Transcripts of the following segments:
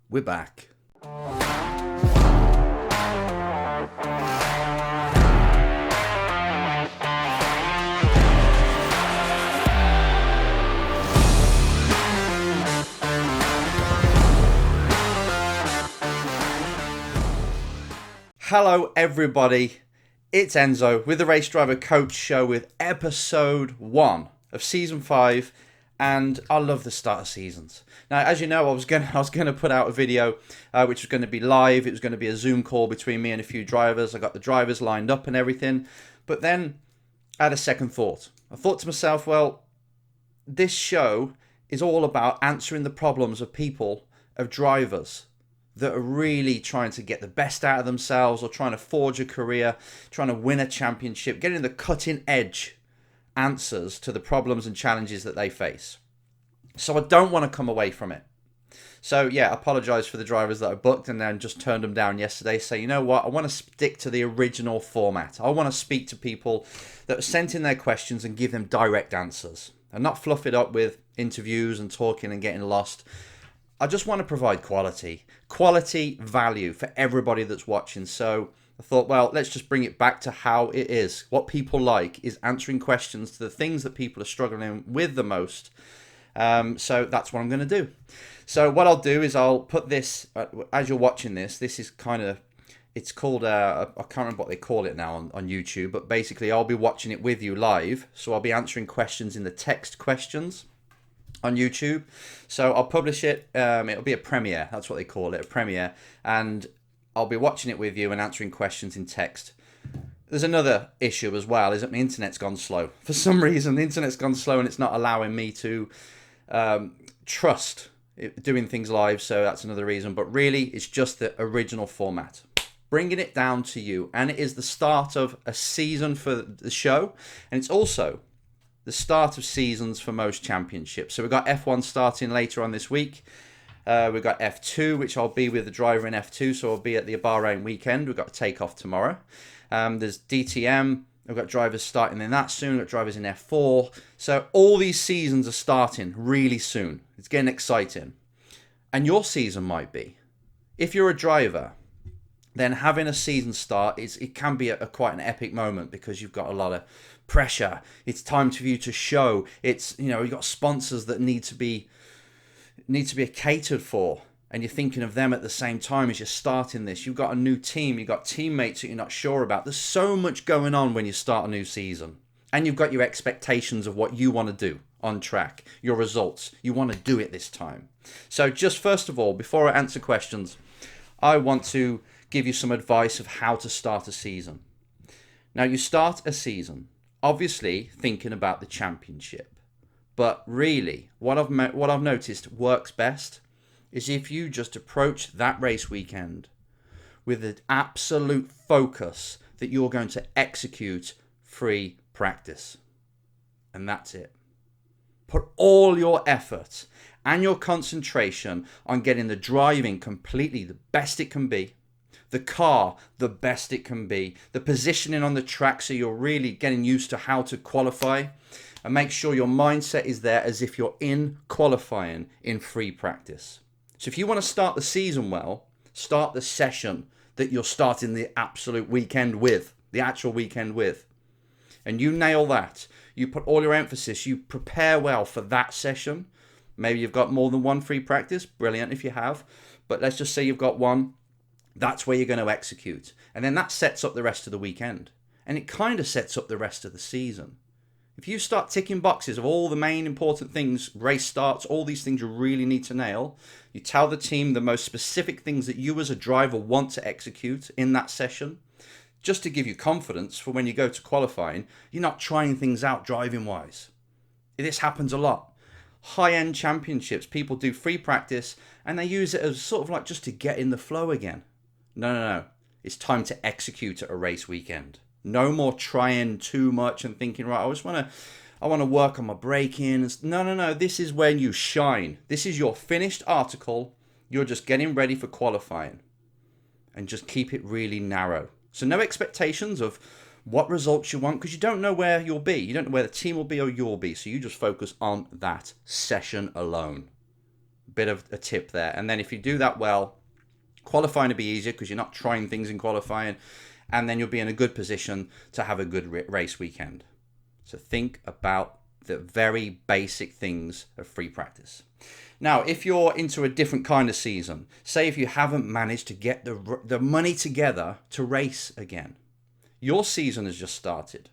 We're back. Hello everybody, it's Enzo with the Race Driver Coach Show with episode 1 of season 5, and I love the start of seasons. Now, as you know, I was gonna put out a video which was going to be live. It was going to be a Zoom call between me and a few drivers. I got the drivers lined up and everything, but then I had a second thought. I thought to myself, well, this show is all about answering the problems of people, of drivers that are really trying to get the best out of themselves or trying to forge a career, trying to win a championship, getting the cutting edge answers to the problems and challenges that they face. So I don't want to come away from it. So yeah, I apologise for the drivers that I booked and then just turned them down yesterday. So you know what? I want to stick to the original format. I want to speak to people that have sent in their questions and give them direct answers and not fluff it up with interviews and talking and getting lost. I just want to provide quality value for everybody that's watching. So I thought, well, let's just bring it back to how it is. What people like is answering questions to the things that people are struggling with the most. So that's what I'm going to do. So what I'll do is I'll put this, as you're watching this is kind of, it's called, I can't remember what they call it now on YouTube, but basically I'll be watching it with you live. So I'll be answering questions in the text questions on YouTube. So I'll publish it. It'll be a premiere. That's what they call it, a premiere. And I'll be watching it with you and answering questions in text. There's another issue as well, is that my internet's gone slow. For some reason, the internet's gone slow and it's not allowing me to trust doing things live. So that's another reason. But really, it's just the original format. Bringing it down to you. And it is the start of a season for the show. And it's also the start of seasons for most championships. So we've got F1 starting later on this week. We've got F2, which I'll be with the driver in F2, so I'll be at the Bahrain weekend. We've got takeoff tomorrow. There's DTM. We've got drivers starting in that soon. We've got drivers in F4. So all these seasons are starting really soon. It's getting exciting. And your season might be. If you're a driver, then having a season start, it can be quite an epic moment because you've got a lot of pressure. It's time for you to show. It's, you've got sponsors that need to be catered for, and you're thinking of them at the same time as you're starting this. You've got a new team, you've got teammates that you're not sure about. There's so much going on when you start a new season, and you've got your expectations of what you want to do on track, your results. You want to do it this time. So just first of all, before I answer questions, I want to give you some advice of how to start a season. Now, you start a season obviously thinking about the championship, but really what I've noticed works best is if you just approach that race weekend with an absolute focus that you're going to execute free practice. And that's it. Put all your effort and your concentration on getting the driving completely the best it can be, the car the best it can be, the positioning on the track so you're really getting used to how to qualify, and make sure your mindset is there as if you're in qualifying in free practice. So if you want to start the season well, start the session that you're starting the absolute weekend with, the actual weekend with. And you nail that. You put all your emphasis, you prepare well for that session. Maybe you've got more than one free practice. Brilliant if you have. But let's just say you've got one. That's where you're going to execute. And then that sets up the rest of the weekend. And it kind of sets up the rest of the season. If you start ticking boxes of all the main important things, race starts, all these things you really need to nail, you tell the team the most specific things that you as a driver want to execute in that session, just to give you confidence for when you go to qualifying, you're not trying things out driving-wise. This happens a lot. High-end championships, people do free practice and they use it as sort of like just to get in the flow again. No. It's time to execute at a race weekend. No more trying too much and thinking, right, I want to work on my braking. No. This is when you shine. This is your finished article. You're just getting ready for qualifying. And just keep it really narrow. So no expectations of what results you want, because you don't know where you'll be. You don't know where the team will be or you'll be. So you just focus on that session alone. bit of a tip there. And then if you do that well, qualifying will be easier because you're not trying things in qualifying, and then you'll be in a good position to have a good race weekend. So think about the very basic things of free practice. Now, if you're into a different kind of season, say if you haven't managed to get the money together to race again, your season has just started.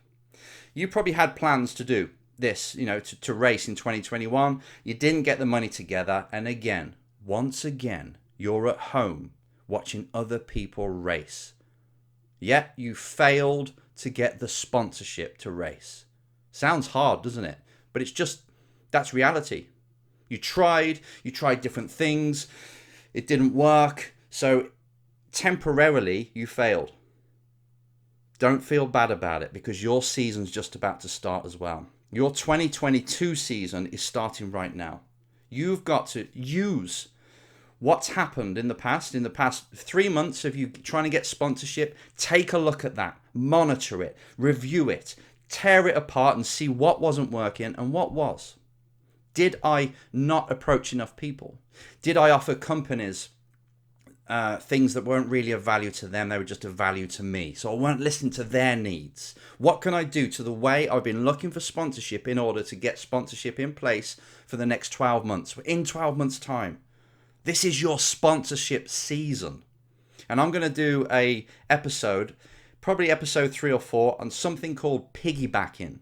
You probably had plans to do this, to race in 2021. You didn't get the money together. And again, once again, you're at home watching other people race. Yet you failed to get the sponsorship to race. Sounds hard, doesn't it? But that's reality. You tried different things. It didn't work. So temporarily you failed. Don't feel bad about it because your season's just about to start as well. Your 2022 season is starting right now. You've got to use what's happened in the past 3 months of you trying to get sponsorship. Take a look at that, monitor it, review it, tear it apart and see what wasn't working and what was. Did I not approach enough people? Did I offer companies things that weren't really of value to them? They were just of value to me. So I weren't listening to their needs. What can I do to the way I've been looking for sponsorship in order to get sponsorship in place for the next 12 months? In 12 months' time. This is your sponsorship season. And I'm going to do a episode, probably episode 3 or 4, on something called piggybacking.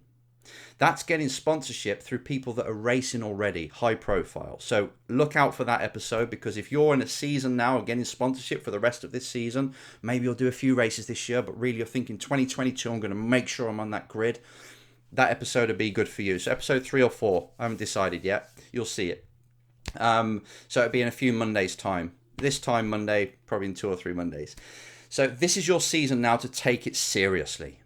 That's getting sponsorship through people that are racing already, high profile. So look out for that episode, because if you're in a season now of getting sponsorship for the rest of this season, maybe you'll do a few races this year, but really you're thinking 2022, I'm going to make sure I'm on that grid. That episode would be good for you. So episode 3 or 4, I haven't decided yet. You'll see it. So it'll be in a few Mondays' time. This time Monday, probably in 2 or 3 Mondays. So this is your season now to take it seriously.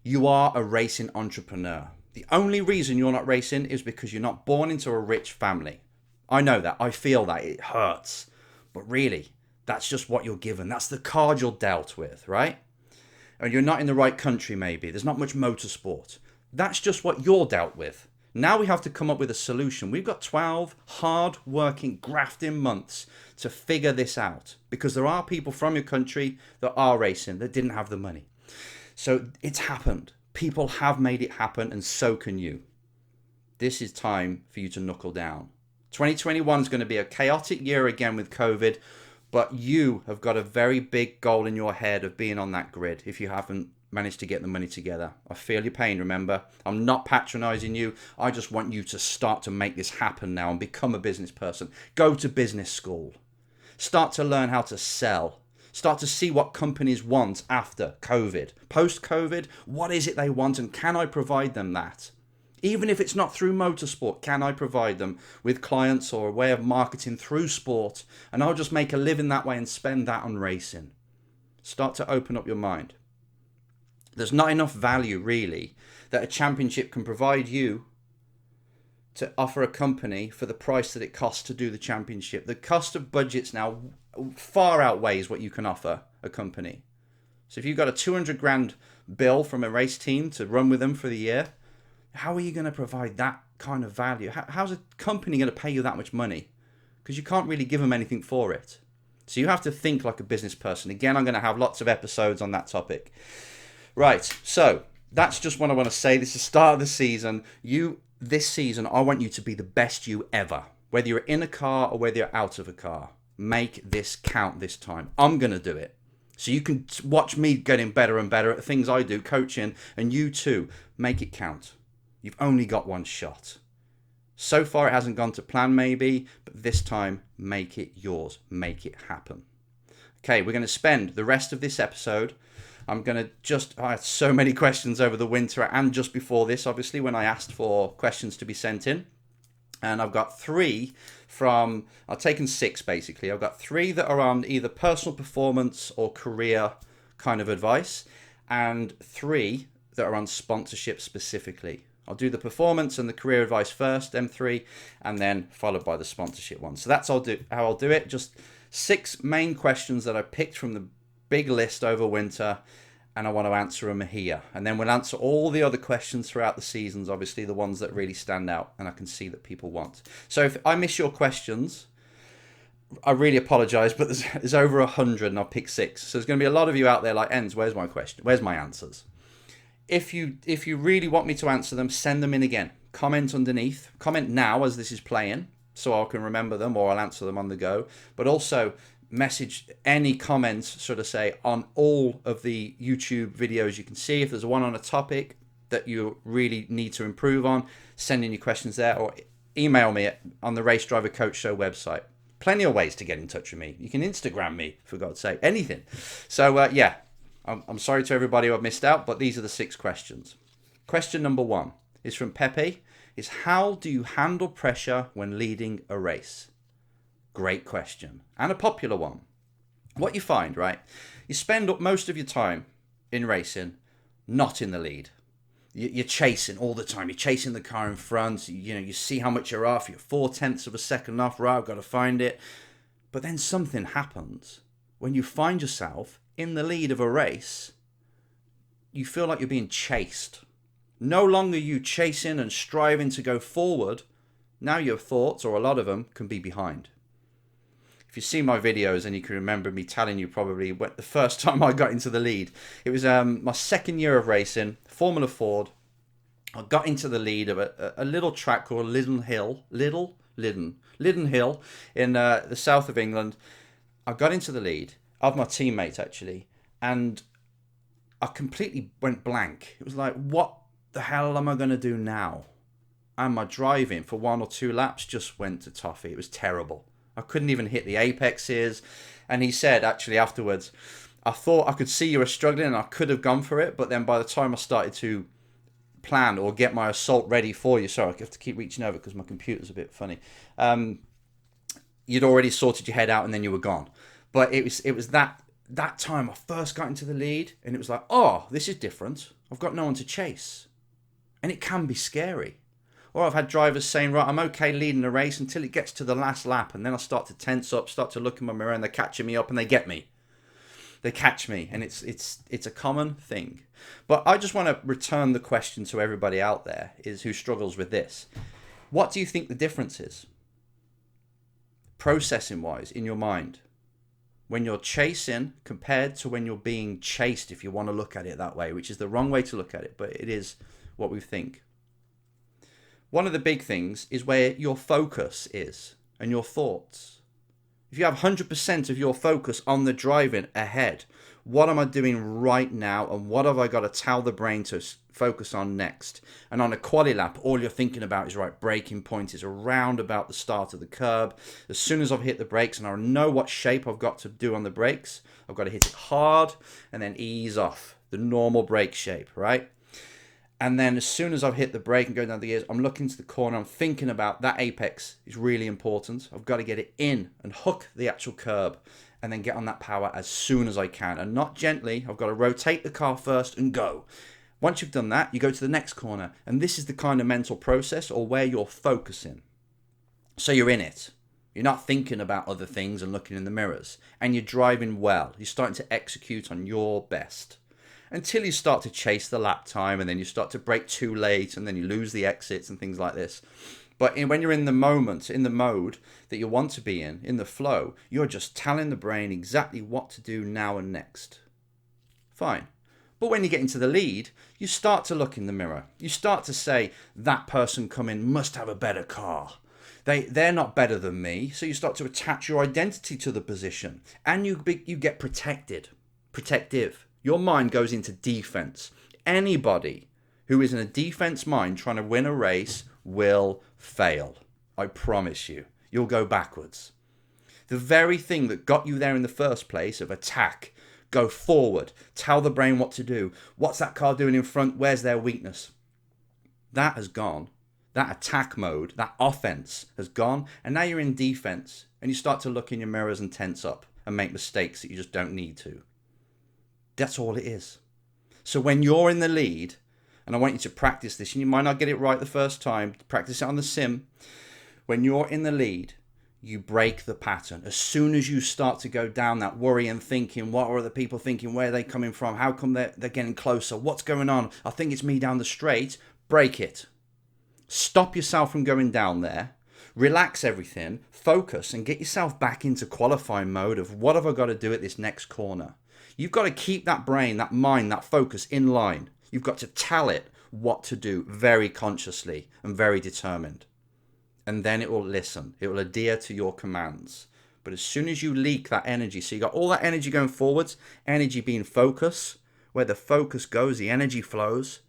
You are a racing entrepreneur. The only reason you're not racing is because you're not born into a rich family. I know that. I feel that. It hurts. But really, that's just what you're given. That's the card you're dealt with, right? And you're not in the right country, maybe. There's not much motorsport. That's just what you're dealt with. Now we have to come up with a solution. We've got 12 hard-working, grafting months to figure this out, because there are people from your country that are racing that didn't have the money. So it's happened. People have made it happen, and so can you. This is time for you to knuckle down. 2021 is going to be a chaotic year again with COVID, but you have got a very big goal in your head of being on that grid if you haven't managed to get the money together. I feel your pain, remember. I'm not patronizing you. I just want you to start to make this happen now and become a business person. Go to business school. Start to learn how to sell. Start to see what companies want after COVID. Post-COVID, what is it they want, and can I provide them that? Even if it's not through motorsport, can I provide them with clients or a way of marketing through sport? And I'll just make a living that way and spend that on racing. Start to open up your mind. There's not enough value, really, that a championship can provide you to offer a company for the price that it costs to do the championship. The cost of budgets now far outweighs what you can offer a company. So if you've got a 200 grand bill from a race team to run with them for the year, how are you going to provide that kind of value? How's a company going to pay you that much money? Because you can't really give them anything for it. So you have to think like a business person. Again, I'm going to have lots of episodes on that topic. Right, so that's just what I want to say. This is the start of the season. This season, I want you to be the best you ever. Whether you're in a car or whether you're out of a car. Make this count this time. I'm going to do it. So you can watch me getting better and better at the things I do, coaching, and you too. Make it count. You've only got one shot. So far it hasn't gone to plan maybe, but this time, make it yours. Make it happen. Okay, we're going to spend the rest of this episode. I had so many questions over the winter and just before this, obviously, when I asked for questions to be sent in. And I've got 3 I've taken 6 basically. I've got 3 that are on either personal performance or career kind of advice, and 3 that are on sponsorship specifically. I'll do the performance and the career advice first, M3, and then followed by the sponsorship one. So that's how I'll do it. Just 6 main questions that I picked from the big list over winter, and I want to answer them here. And then we'll answer all the other questions throughout the seasons, obviously the ones that really stand out and I can see that people want. So if I miss your questions, I really apologise, but there's over 100 and I'll pick 6. So there's going to be a lot of you out there like, Enz, where's my question? Where's my answers? If you really want me to answer them, send them in again. Comment underneath. Comment now as this is playing so I can remember them, or I'll answer them on the go. But also message any comments, sort of say, on all of the YouTube videos you can see. If there's one on a topic that you really need to improve on, send in your questions there, or email me on the Race Driver Coach Show website. Plenty of ways to get in touch with me. You can Instagram me, for God's sake, anything. So yeah, I'm sorry to everybody who I've missed out, but these are the 6 questions. Question number 1 is from Pepe. Is how do you handle pressure when leading a race? Great question, and a popular one. What you find, right? You spend up most of your time in racing not in the lead. You're chasing all the time. You're chasing the car in front. You see how much you're off. You're 0.4 of a second off. Right, I've got to find it. But then something happens when you find yourself in the lead of a race. You feel like you're being chased. No longer you chasing and striving to go forward. Now your thoughts, or a lot of them, can be behind. If you see my videos and you can remember me telling you probably when the first time I got into the lead, it was my second year of racing, Formula Ford. I got into the lead of a little track called Liddon Hill in the south of England. I got into the lead of my teammate actually, and I completely went blank. It was like, what the hell am I going to do now? And my driving for 1 or 2 laps just went to toffee. It was terrible. I couldn't even hit the apexes. And he said, actually, afterwards, I thought I could see you were struggling and I could have gone for it. But then by the time I started to plan or get my assault ready for you, sorry, I have to keep reaching over because my computer's a bit funny. You'd already sorted your head out and then you were gone. But it was that time I first got into the lead and it was like, oh, this is different. I've got no one to chase. And it can be scary. Or I've had drivers saying, right, I'm okay leading the race until it gets to the last lap. And then I start to tense up, start to look in my mirror, and they're catching me up and they get me. They catch me. And it's a common thing. But I just want to return the question to everybody out there is who struggles with this. What do you think the difference is? Processing-wise, in your mind. When you're chasing compared to when you're being chased, if you want to look at it that way, which is the wrong way to look at it, but it is what we think. One of the big things is where your focus is and your thoughts. If you have 100% of your focus on the driving ahead, what am I doing right now and what have I got to tell the brain to focus on next? And on a quali lap, all you're thinking about is, right, braking point is around about the start of the curb. As soon as I've hit the brakes and I know what shape I've got to do on the brakes, I've got to hit it hard and then ease off the normal brake shape, right? And then as soon as I've hit the brake and go down the gears, I'm looking to the corner. I'm thinking about that apex is really important. I've got to get it in and hook the actual curb and then get on that power as soon as I can. And not gently. I've got to rotate the car first and go. Once you've done that, you go to the next corner. And this is the kind of mental process or where you're focusing. So you're in it. You're not thinking about other things and looking in the mirrors. And you're driving well. You're starting to execute on your best. Until you start to chase the lap time and then you start to brake too late and then you lose the exits and things like this. But when you're in the moment, in the mode that you want to be in the flow, you're just telling the brain exactly what to do now and next. Fine. But when you get into the lead, you start to look in the mirror. You start to say, that person coming must have a better car. They're not better than me. So you start to attach your identity to the position and you get protective. Your mind goes into defense. Anybody who is in a defense mind trying to win a race will fail. I promise you. You'll go backwards. The very thing that got you there in the first place of attack, go forward, tell the brain what to do. What's that car doing in front? Where's their weakness? That has gone. That attack mode, that offense has gone. And now you're in defense. And you start to look in your mirrors and tense up and make mistakes that you just don't need to. That's all it is. So when you're in the lead, and I want you to practice this, and you might not get it right the first time, practice it on the sim. When you're in the lead, you break the pattern. As soon as you start to go down that worry and thinking, what are other people thinking? Where are they coming from? How come they're getting closer? What's going on? I think it's me down the straight. Break it. Stop yourself from going down there. Relax everything. Focus and get yourself back into qualifying mode of what have I got to do at this next corner. You've got to keep that brain, that mind, that focus in line. You've got to tell it what to do very consciously and very determined. And then it will listen. It will adhere to your commands. But as soon as you leak that energy, so you got all that energy going forwards, energy being focus, where the focus goes, the energy flows,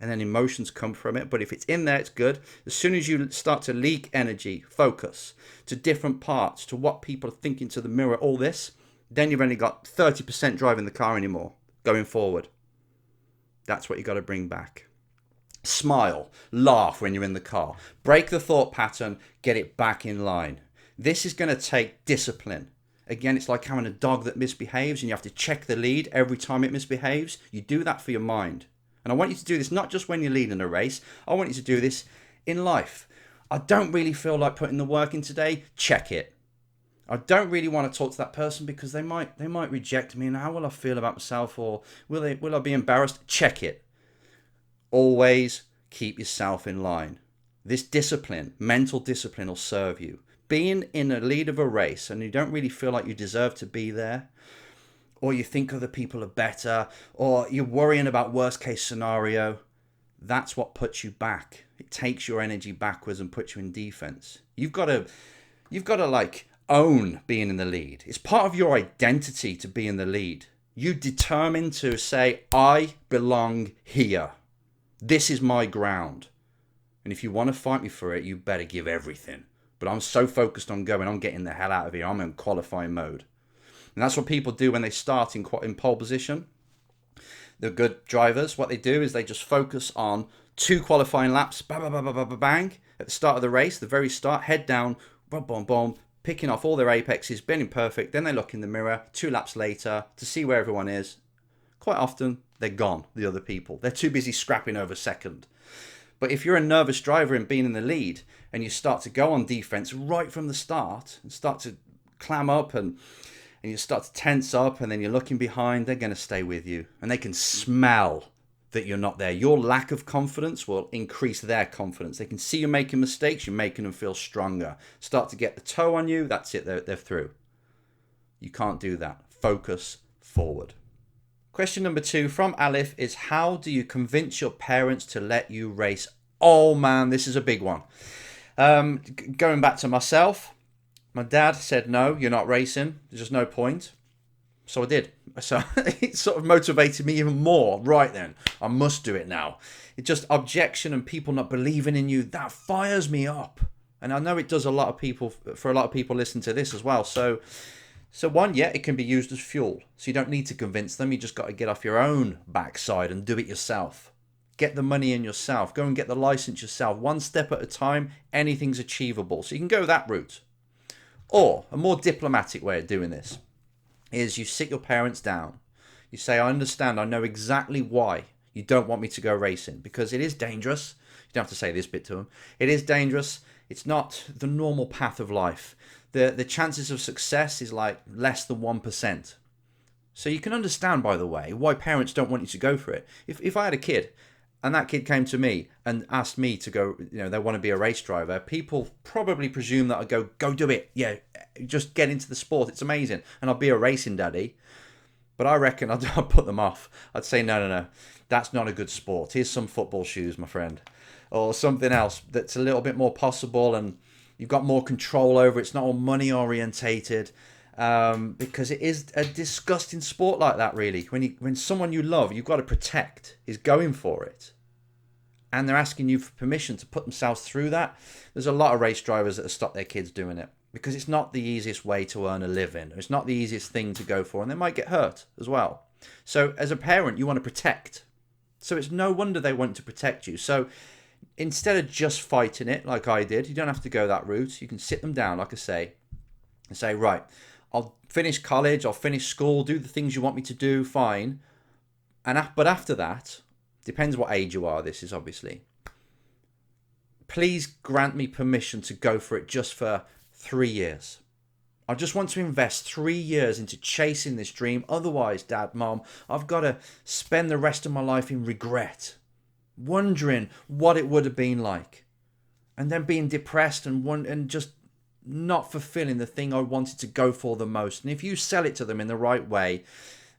and then emotions come from it. But if it's in there, it's good. As soon as you start to leak energy, focus to different parts, to what people are thinking, to the mirror, all this, then you've only got 30% driving the car anymore, going forward. That's what you got to bring back. Smile, laugh when you're in the car. Break the thought pattern, get it back in line. This is going to take discipline. Again, it's like having a dog that misbehaves and you have to check the lead every time it misbehaves. You do that for your mind. And I want you to do this not just when you're leading a race. I want you to do this in life. I don't really feel like putting the work in today. Check it. I don't really want to talk to that person because they might reject me, and how will I feel about myself, or will I be embarrassed? Check it. Always keep yourself in line. This discipline, mental discipline, will serve you. Being in a lead of a race and you don't really feel like you deserve to be there, or you think other people are better, or you're worrying about worst case scenario, that's what puts you back. It takes your energy backwards and puts you in defense. You've got to like own being in the lead. It's part of your identity to be in the lead. You determine to say, I belong here. This is my ground. And if you want to fight me for it, you better give everything. But I'm so focused on getting the hell out of here. I'm in qualifying mode. And that's what people do when they start in pole position. The good drivers, what they do is they just focus on 2 qualifying laps, bang, bang, bang, bang, bang, bang, at the start of the race, the very start, head down, boom, boom, boom, picking off all their apexes, being perfect. Then they look in the mirror 2 laps later to see where everyone is. Quite often, they're gone, the other people. They're too busy scrapping over second. But if you're a nervous driver and being in the lead and you start to go on defense right from the start and start to clam up and you start to tense up and then you're looking behind, they're going to stay with you. And they can smell that you're not there. Your lack of confidence will increase their confidence. They can see you making mistakes. You're making them feel stronger. Start to get the toe on you. That's it. They're through. You can't do that. Focus forward. Question number 2 from Alif is, how do you convince your parents to let you race? Oh man, this is a big one. Going back to myself, my dad said, no, you're not racing. There's just no point. So I did. So it sort of motivated me even more. Right then, I must do it now. It's just objection and people not believing in you. That fires me up. And I know it does for a lot of people listen to this as well. So one, yeah, it can be used as fuel. So you don't need to convince them. You just got to get off your own backside and do it yourself. Get the money in yourself. Go and get the license yourself. One step at a time, anything's achievable. So you can go that route. Or a more diplomatic way of doing this is you sit your parents down. You say, I understand. I know exactly why you don't want me to go racing, because it is dangerous. You don't have to say this bit to them. It is dangerous. It's not the normal path of life. The chances of success is like less than 1%. So you can understand, by the way, why parents don't want you to go for it. If I had a kid and that kid came to me and asked me to go, they want to be a race driver, people probably presume that I'd go do it. Yeah, just get into the sport. It's amazing. And I'll be a racing daddy. But I reckon I'd put them off. I'd say, no. That's not a good sport. Here's some football shoes, my friend. Or something else that's a little bit more possible and you've got more control over it. It's not all money orientated. Because it is a disgusting sport like that, really. When someone you love, you've got to protect, is going for it. And they're asking you for permission to put themselves through that. There's a lot of race drivers that have stopped their kids doing it because it's not the easiest way to earn a living. It's not the easiest thing to go for, and they might get hurt as well. So as a parent, you want to protect. So it's no wonder they want to protect you. So instead of just fighting it like I did, you don't have to go that route. You can sit them down, like I say, and say, right, I'll finish college, I'll finish school, do the things you want me to do, fine. But after that, depends what age you are, this is obviously, please grant me permission to go for it just for 3 years. I just want to invest 3 years into chasing this dream. Otherwise, Dad, Mom, I've got to spend the rest of my life in regret, wondering what it would have been like, and then being depressed and just not fulfilling the thing I wanted to go for the most. And if you sell it to them in the right way,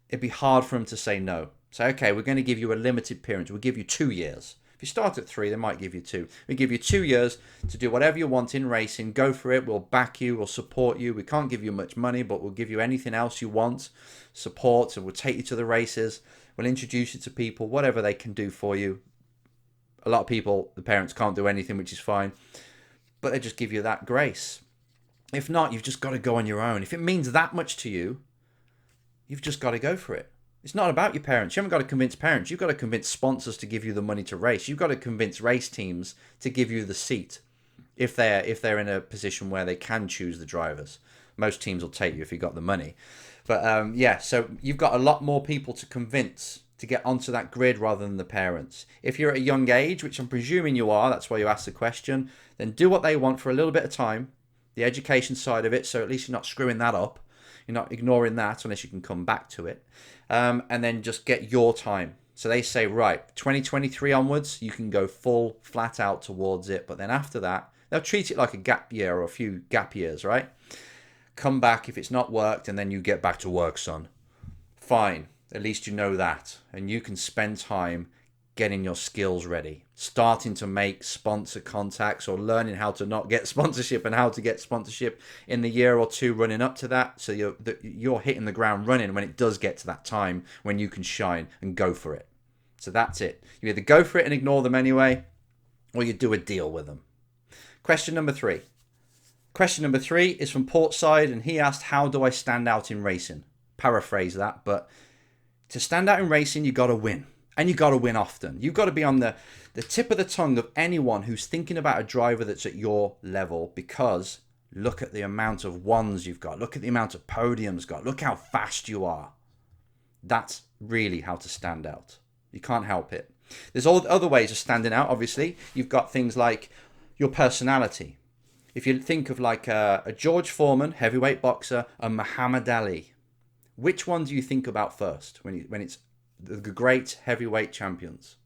it'd be hard for them to say no. So, okay, we're going to give you a limited period. We'll give you 2 years. If you start at 3, they might give you 2. We give you 2 years to do whatever you want in racing. Go for it. We'll back you. We'll support you. We can't give you much money, but we'll give you anything else you want. Support. And we'll take you to the races. We'll introduce you to people, whatever they can do for you. A lot of people, the parents can't do anything, which is fine. But they just give you that grace. If not, you've just got to go on your own. If it means that much to you, you've just got to go for it. It's not about your parents. You haven't got to convince parents. You've got to convince sponsors to give you the money to race. You've got to convince race teams to give you the seat if they're in a position where they can choose the drivers. Most teams will take you if you've got the money. But so you've got a lot more people to convince to get onto that grid rather than the parents. If you're at a young age, which I'm presuming you are, that's why you asked the question, then do what they want for a little bit of time, the education side of it, so at least you're not screwing that up. You're not ignoring that unless you can come back to it. And then just get your time. So they say, right, 2023 onwards, you can go full flat out towards it. But then after that, they'll treat it like a gap year or a few gap years, right? Come back if it's not worked and then you get back to work, son. Fine. At least you know that. And you can spend time getting your skills ready, starting to make sponsor contacts or learning how to not get sponsorship and how to get sponsorship in the year or 2 running up to that. So you're hitting the ground running when it does get to that time when you can shine and go for it. So that's it. You either go for it and ignore them anyway, or you do a deal with them. Question number 3. Question number 3 is from Portside, and he asked, how do I stand out in racing? Paraphrase that, but to stand out in racing, you got to win. And you've got to win often. You've got to be on the tip of the tongue of anyone who's thinking about a driver that's at your level, because look at the amount of ones you've got. Look at the amount of podiums you've got. Look how fast you are. That's really how to stand out. You can't help it. There's all other ways of standing out, obviously. You've got things like your personality. If you think of like a George Foreman, heavyweight boxer, and Muhammad Ali, which one do you think about first when it's the great heavyweight champions?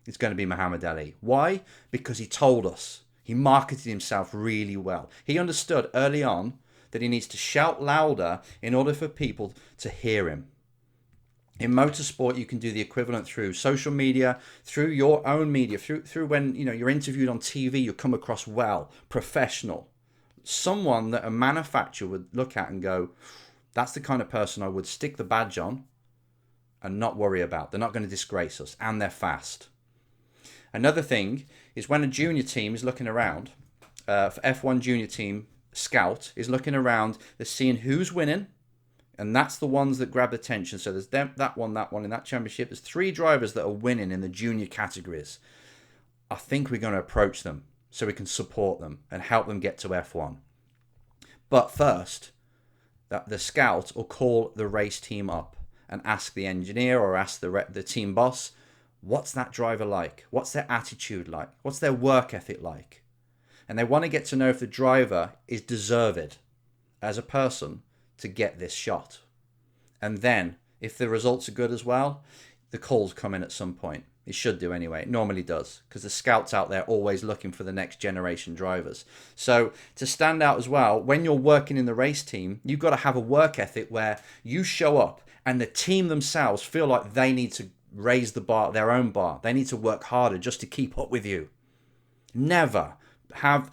It's going to be Muhammad Ali. Why? Because he told us. He marketed himself really well. He understood early on that he needs to shout louder in order for people to hear him. In motorsport, you can do the equivalent through social media, through your own media, through when you're interviewed on TV, you come across well, professional. Someone that a manufacturer would look at and go, that's the kind of person I would stick the badge on and not worry about. They're not going to disgrace us, and they're fast. Another thing is when a junior team is looking around, for F1 junior team, Scout is looking around, they're seeing who's winning, and that's the ones that grab attention. So there's that one in that championship. There's 3 drivers that are winning in the junior categories. I think we're going to approach them so we can support them and help them get to F1. But first, the Scout will call the race team up and ask the engineer or ask the team boss, what's that driver like? What's their attitude like? What's their work ethic like? And they want to get to know if the driver is deserved as a person to get this shot. And then, if the results are good as well, the calls come in at some point. It should do anyway. It normally does, because the scouts out there always looking for the next generation drivers. So to stand out as well, when you're working in the race team, you've got to have a work ethic where you show up and the team themselves feel like they need to raise the bar, their own bar. They need to work harder just to keep up with you. Never have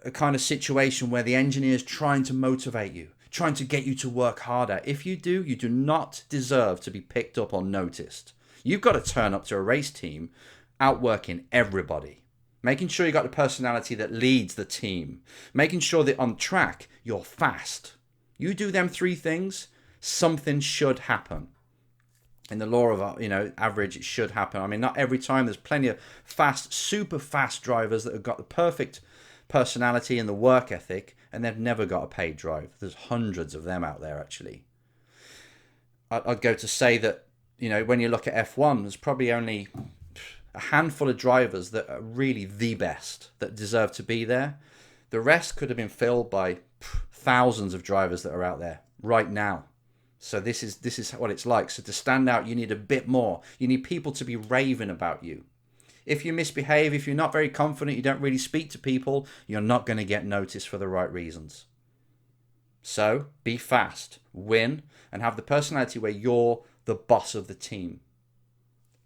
a kind of situation where the engineer's trying to motivate you, trying to get you to work harder. If you do, you do not deserve to be picked up or noticed. You've got to turn up to a race team outworking everybody, making sure you got the personality that leads the team, making sure that on track you're fast. You do them 3 things, something should happen. In the law of average, it should happen. I mean, not every time. There's plenty of fast, super fast drivers that have got the perfect personality and the work ethic, and they've never got a paid drive. There's hundreds of them out there, actually. I'd go to say that, when you look at F1, there's probably only a handful of drivers that are really the best, that deserve to be there. The rest could have been filled by thousands of drivers that are out there right now. So this is what it's like. So to stand out, you need a bit more. You need people to be raving about you. If you misbehave, if you're not very confident, you don't really speak to people, you're not going to get noticed for the right reasons. So be fast, win, and have the personality where you're the boss of the team.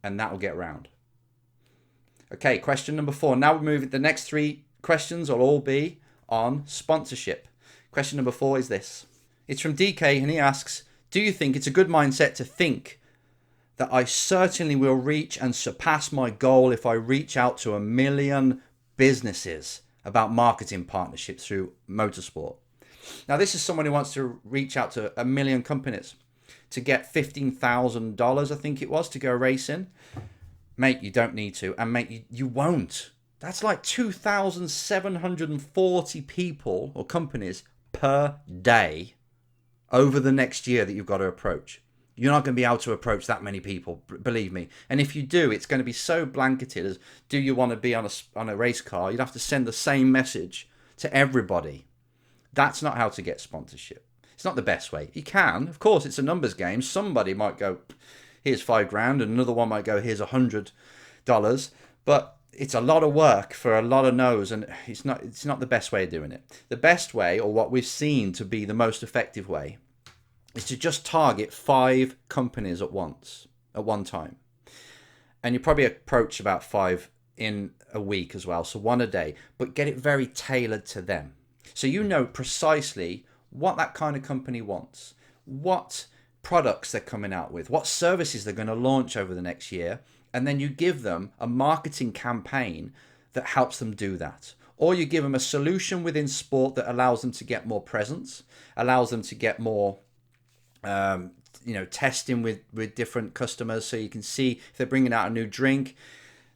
And that will get round. Okay, question number 4. Now we're moving. The next 3 questions will all be on sponsorship. Question number 4 is this. It's from DK, and he asks, do you think it's a good mindset to think that I certainly will reach and surpass my goal if I reach out to 1 million businesses about marketing partnerships through motorsport? Now, this is someone who wants to reach out to 1 million companies to get $15,000, I think it was, to go racing. Mate, you don't need to. And mate, you won't. That's like 2,740 people or companies per day over the next year that you've got to approach. You're not going to be able to approach that many people, believe me. And if you do, it's going to be so blanketed as, do you want to be on a race car? You'd have to send the same message to everybody. That's not how to get sponsorship. It's not the best way. You can, of course, it's a numbers game. Somebody might go, here's $5,000, and another one might go, here's $100. But it's a lot of work for a lot of no's, and it's not the best way of doing it. The best way, or what we've seen to be the most effective way, is to just target 5 companies at one time. And you probably approach about 5 in a week as well, so 1 a day, but get it very tailored to them. So you know precisely what that kind of company wants, what products they're coming out with, what services they're going to launch over the next year, and then you give them a marketing campaign that helps them do that. Or you give them a solution within sport that allows them to get more presence, allows them to get more testing with different customers, so you can see if they're bringing out a new drink,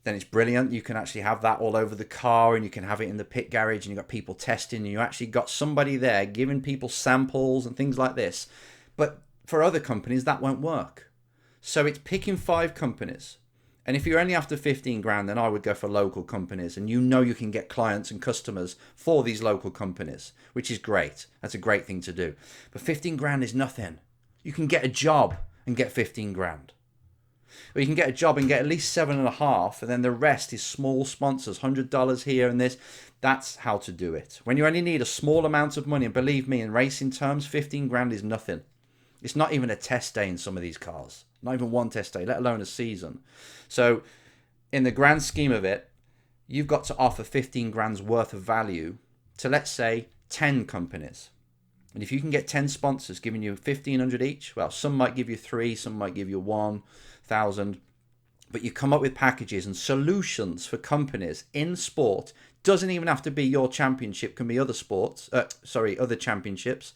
then it's brilliant. You can actually have that all over the car, and you can have it in the pit garage, and you've got people testing, and you actually got somebody there giving people samples and things like this. But for other companies, that won't work. So it's picking 5 companies. And if you're only after $15,000, then I would go for local companies, and you can get clients and customers for these local companies, which is great. That's a great thing to do. But $15,000 is nothing. You can get a job and get $15,000. Or you can get a job and get at least 7.5, and then the rest is small sponsors, $100 here and this. That's how to do it. When you only need a small amount of money, and believe me, in racing terms, $15,000 is nothing. It's not even a test day in some of these cars. Not even one test day, let alone a season. So in the grand scheme of it, you've got to offer $15,000 worth of value to, let's say, 10 companies. And if you can get 10 sponsors giving you $1,500 each, well, some might give you 3, some might give you 1,000. But you come up with packages and solutions for companies in sport. Doesn't even have to be your championship, can be other sports, other championships.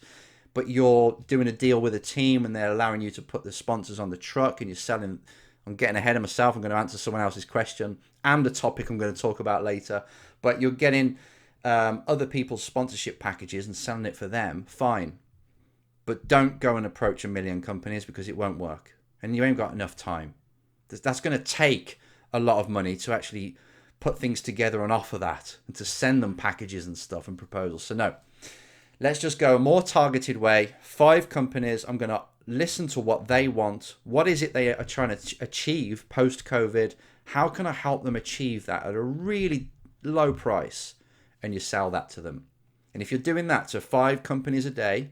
But you're doing a deal with a team, and they're allowing you to put the sponsors on the truck, and you're selling. I'm getting ahead of myself. I'm going to answer someone else's question and a topic I'm going to talk about later. But you're getting other people's sponsorship packages and selling it for them. Fine. But don't go and approach 1 million companies, because it won't work. And you ain't got enough time. That's going to take a lot of money to actually put things together and offer that, and to send them packages and stuff and proposals. So no. Let's just go a more targeted way. 5 companies. I'm going to listen to what they want. What is it they are trying to achieve post-COVID? How can I help them achieve that at a really low price? And you sell that to them. And if you're doing that to 5 companies a day,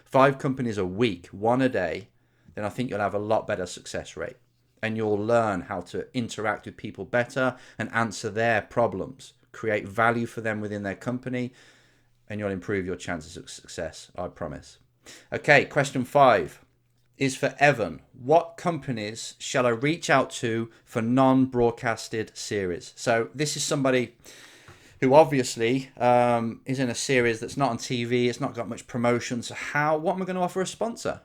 5 companies a week, 1 a day, then I think you'll have a lot better success rate. And you'll learn how to interact with people better and answer their problems, create value for them within their company, and you'll improve your chances of success, I promise. Okay, question 5 is for Evan. What companies shall I reach out to for non-broadcasted series? So this is somebody who obviously is in a series that's not on TV, it's not got much promotion, so what am I going to offer a sponsor?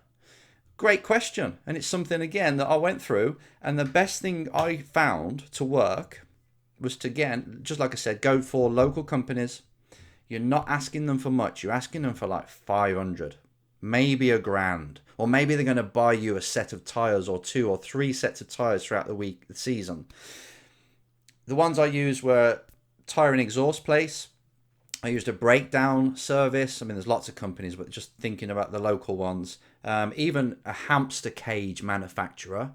Great question, and it's something, again, that I went through, and the best thing I found to work was to, again, just like I said, go for local companies. You're not asking them for much. You're asking them for like 500, maybe $1,000, or maybe they're going to buy you a set of tires, or 2 or 3 sets of tires throughout the season. The ones I used were Tire and Exhaust Place, I used a breakdown service. I mean, there's lots of companies, but just thinking about the local ones. Even a hamster cage manufacturer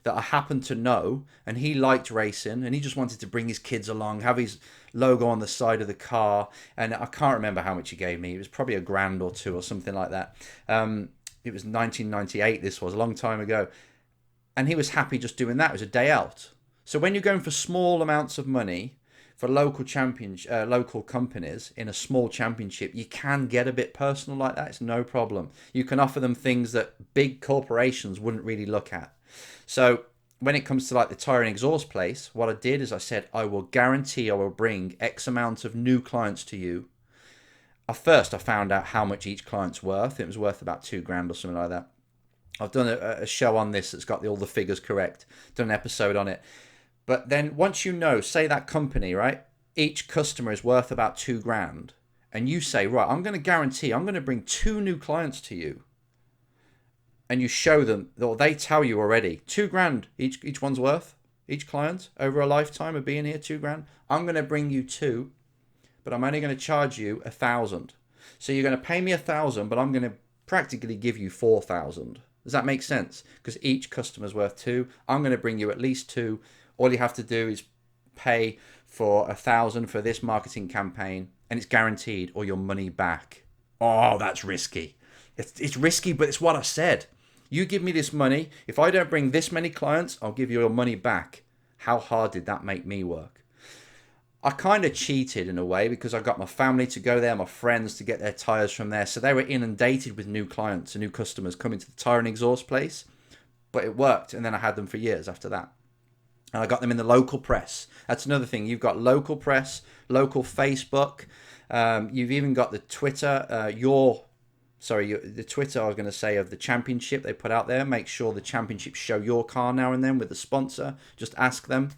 that I happened to know, and he liked racing, and he just wanted to bring his kids along, have his logo on the side of the car, and I can't remember how much he gave me. It was probably $1,000 or two or something like that. It was 1998. This was a long time ago, and he was happy just doing that. It was a day out. So when you're going for small amounts of money for local companies in a small championship, you can get a bit personal like that. It's no problem. You can offer them things that big corporations wouldn't really look at. So when it comes to like the tire and exhaust place, what I did is I said, I will guarantee I will bring X amount of new clients to you. First, I found out how much each client's worth. It was worth about $2,000 or something like that. I've done a show on this that's got all the figures correct, done an episode on it. But then once you know, say that company, right, each customer is worth about $2,000, and you say, right, I'm going to guarantee I'm going to bring 2 new clients to you. And you show them, or they tell you already, $2,000 each one's worth, each client over a lifetime of being here, $2,000. I'm going to bring you 2, but I'm only going to charge you $1,000. So you're going to pay me $1,000, but I'm going to practically give you $4,000. Does that make sense? Because each customer's worth 2. I'm going to bring you at least 2. All you have to do is pay for $1,000 for this marketing campaign, and it's guaranteed, or your money back. Oh, that's risky. It's risky, but it's what I said. You give me this money. If I don't bring this many clients, I'll give you your money back. How hard did that make me work? I kind of cheated in a way because I got my family to go there, my friends to get their tires from there. So they were inundated with new clients and new customers coming to the tire and exhaust place. But it worked. And then I had them for years after that. And I got them in the local press. That's another thing. You've got local press, local Facebook. You've even got the Twitter, the Twitter, I was going to say, of the championship they put out there. Make sure the championship show your car now and then with the sponsor. Just ask them.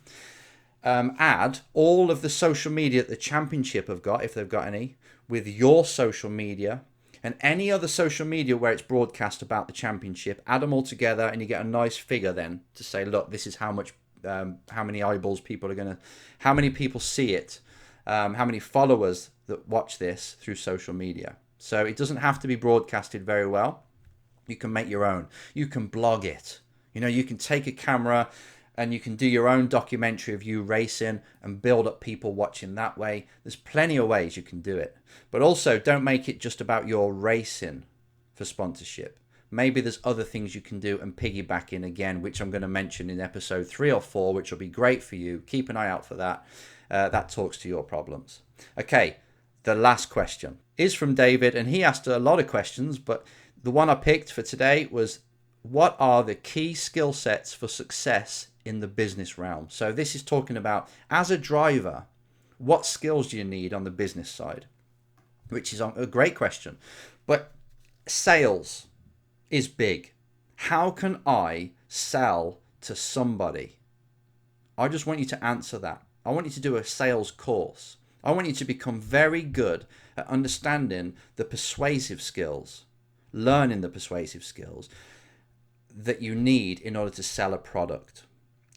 Add all of the social media that the championship have got, if they've got any, with your social media and any other social media where it's broadcast about the championship. Add them all together and you get a nice figure then to say, look, this is how much, how many eyeballs people are going to, how many people see it, how many followers that watch this through social media. So it doesn't have to be broadcasted very well. You can make your own. You can blog it. You know, you can take a camera and you can do your own documentary of you racing and build up people watching that way. There's plenty of ways you can do it. But also, don't make it just about your racing for sponsorship. Maybe there's other things you can do and piggyback in again, which I'm going to mention in episode 3 or 4, which will be great for you. Keep an eye out for that. That talks to your problems. Okay, the last question is from David, and he asked a lot of questions, but the one I picked for today was, what are the key skill sets for success in the business realm? So this is talking about, as a driver, what skills do you need on the business side? Which is a great question. But sales is big. How can I sell to somebody? I just want you to answer that. I want you to do a sales course. I want you to become very good at understanding the persuasive skills, learning the persuasive skills that you need in order to sell a product.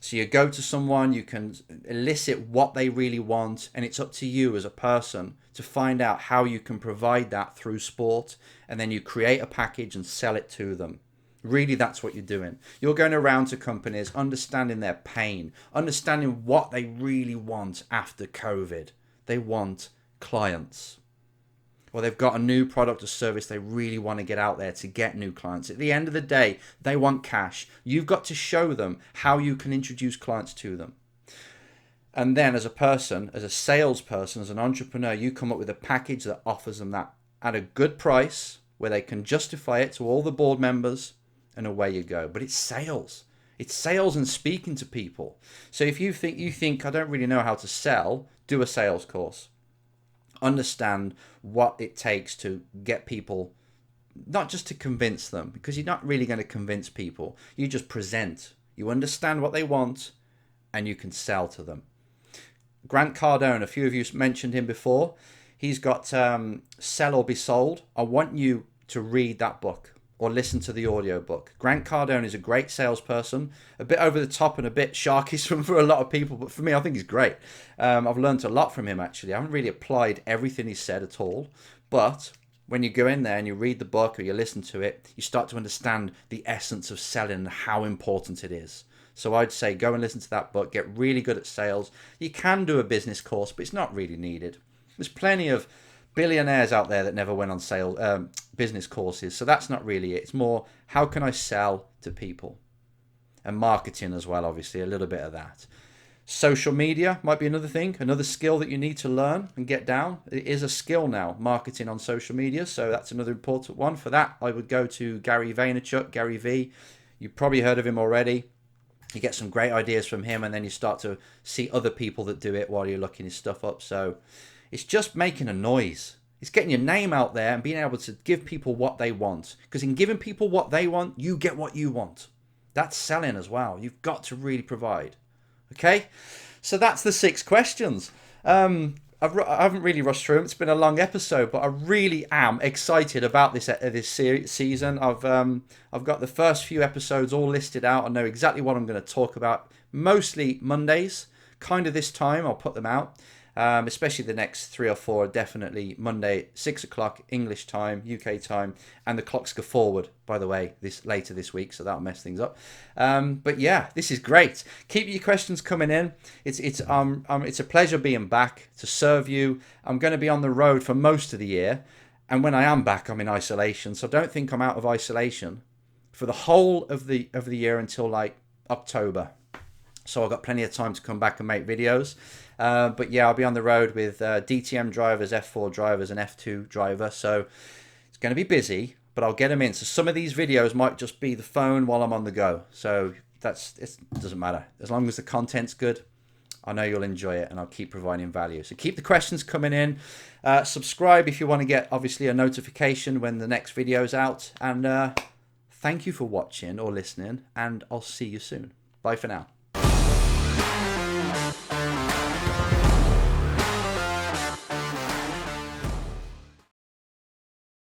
So you go to someone, you can elicit what they really want, and it's up to you as a person to find out how you can provide that through sport, and then you create a package and sell it to them. Really, that's what you're doing. You're going around to companies, understanding their pain, understanding what they really want after COVID. They want clients. Or they've got a new product or service they really want to get out there to get new clients. At the end of the day, they want cash. You've got to show them how you can introduce clients to them. And then as a person, as a salesperson, as an entrepreneur, you come up with a package that offers them that at a good price where they can justify it to all the board members, and away you go. But it's sales. It's sales and speaking to people. So if you think I don't really know how to sell, do a sales course. Understand what it takes to get people, not just to convince them, because you're not really going to convince people. You just present. You understand what they want and you can sell to them. Grant Cardone, a few of you mentioned him before. He's got Sell or Be Sold. I want you to read that book. or listen to the audiobook. Grant Cardone is a great salesperson, a bit over the top and a bit sharkish for a lot of people, but for me, I think he's great. I've learned a lot from him, actually. I haven't really applied everything he said at all, but when you go in there and you read the book or you listen to it, you start to understand the essence of selling and how important it is. So I'd say go and listen to that book, get really good at sales. You can do a business course, but it's not really needed. There's plenty of billionaires out there that never went on business courses, so that's not really it. It's more, how can I sell to people? And marketing as well, obviously, a little bit of that. Social media might be another thing, another skill that you need to learn and get down. It is a skill now, marketing on social media, so that's another important one. For that, I would go to Gary Vaynerchuk, Gary V. You've probably heard of him already. You get some great ideas from him, and then you start to see other people that do it while you're looking his stuff up. So it's just making a noise. It's getting your name out there and being able to give people what they want. Because in giving people what they want, you get what you want. That's selling as well. You've got to really provide. Okay, so that's the 6 questions. I haven't really rushed through them. It's been a long episode, but I really am excited about this season. I've got the first few episodes all listed out. I know exactly what I'm going to talk about. Mostly Mondays, kind of this time I'll put them out. Especially the next 3 or 4, definitely Monday, 6 o'clock English time, UK time, and the clocks go forward, by the way, later this week, so that'll mess things up. But yeah, this is great. Keep your questions coming in. It's a pleasure being back to serve you. I'm going to be on the road for most of the year, and when I am back, I'm in isolation. So don't think I'm out of isolation for the whole of the year until like October. So I've got plenty of time to come back and make videos. But yeah, I'll be on the road with DTM drivers, F4 drivers, and F2 driver. So it's going to be busy, but I'll get them in. So some of these videos might just be the phone while I'm on the go. So it doesn't matter. As long as the content's good, I know you'll enjoy it, and I'll keep providing value. So keep the questions coming in. Subscribe if you want to get, obviously, a notification when the next video's out. And thank you for watching or listening, and I'll see you soon. Bye for now.